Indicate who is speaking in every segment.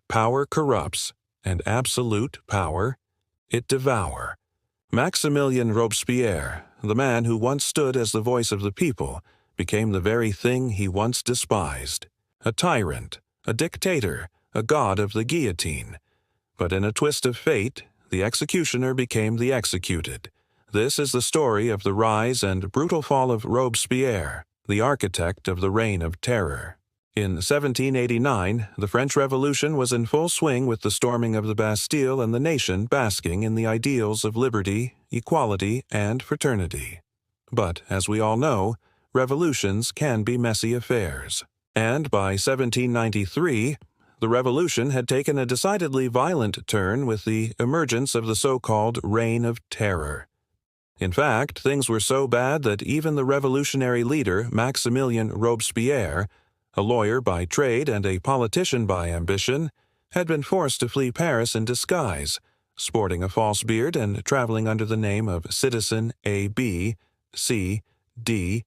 Speaker 1: Power corrupts, and absolute power, it devour. Maximilien Robespierre, the man who once stood as the voice of the people, became the very thing he once despised. A tyrant, a dictator, a god of the guillotine. But in a twist of fate, the executioner became the executed. This is the story of the rise and brutal fall of Robespierre, the architect of the Reign of Terror. In 1789, the French Revolution was in full swing with the storming of the Bastille and the nation basking in the ideals of liberty, equality, and fraternity. But, as we all know, revolutions can be messy affairs. And by 1793, the revolution had taken a decidedly violent turn with the emergence of the so-called Reign of Terror. In fact, things were so bad that even the revolutionary leader Maximilien Robespierre, a lawyer by trade and a politician by ambition, had been forced to flee Paris in disguise, sporting a false beard and traveling under the name of Citizen A, B, C, D,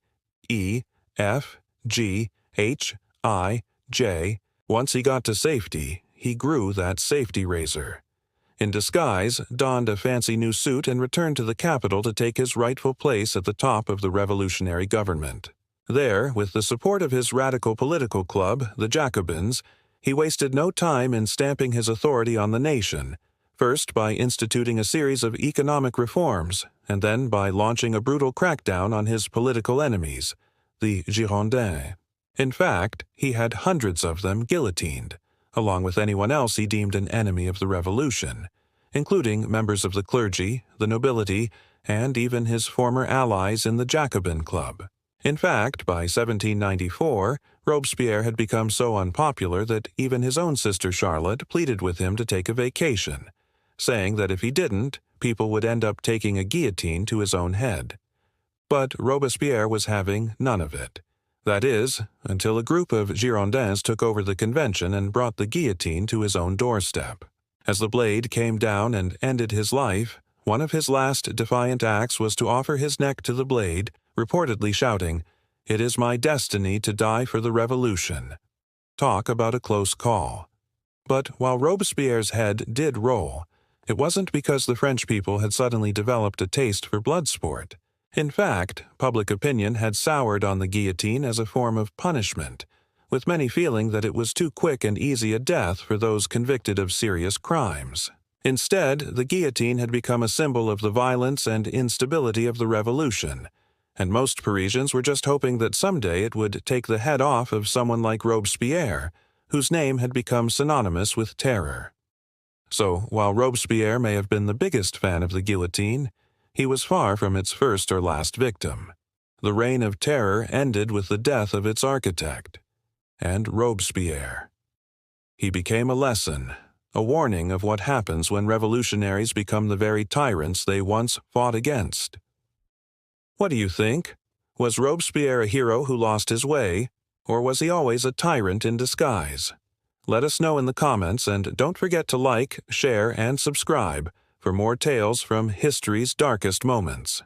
Speaker 1: E, F, G, H, I, J. Once he got to safety, he grew that safety razor. In disguise, donned a fancy new suit and returned to the capital to take his rightful place at the top of the revolutionary government. There, with the support of his radical political club, the Jacobins, he wasted no time in stamping his authority on the nation, first by instituting a series of economic reforms, and then by launching a brutal crackdown on his political enemies, the Girondins. In fact, he had hundreds of them guillotined, along with anyone else he deemed an enemy of the revolution, including members of the clergy, the nobility, and even his former allies in the Jacobin Club. In fact, by 1794, Robespierre had become so unpopular that even his own sister Charlotte pleaded with him to take a vacation, saying that if he didn't, people would end up taking a guillotine to his own head. But Robespierre was having none of it. That is, until a group of Girondins took over the convention and brought the guillotine to his own doorstep. As the blade came down and ended his life, one of his last defiant acts was to offer his neck to the blade, reportedly shouting, "It is my destiny to die for the revolution." Talk about a close call. But while Robespierre's head did roll, it wasn't because the French people had suddenly developed a taste for blood sport. In fact, public opinion had soured on the guillotine as a form of punishment, with many feeling that it was too quick and easy a death for those convicted of serious crimes. Instead, the guillotine had become a symbol of the violence and instability of the revolution, and most Parisians were just hoping that someday it would take the head off of someone like Robespierre, whose name had become synonymous with terror. So, while Robespierre may have been the biggest fan of the guillotine, he was far from its first or last victim. The Reign of Terror ended with the death of its architect, and Robespierre. He became a lesson, a warning of what happens when revolutionaries become the very tyrants they once fought against. What do you think? Was Robespierre a hero who lost his way, or was he always a tyrant in disguise? Let us know in the comments, and don't forget to like, share, and subscribe for more tales from history's darkest moments.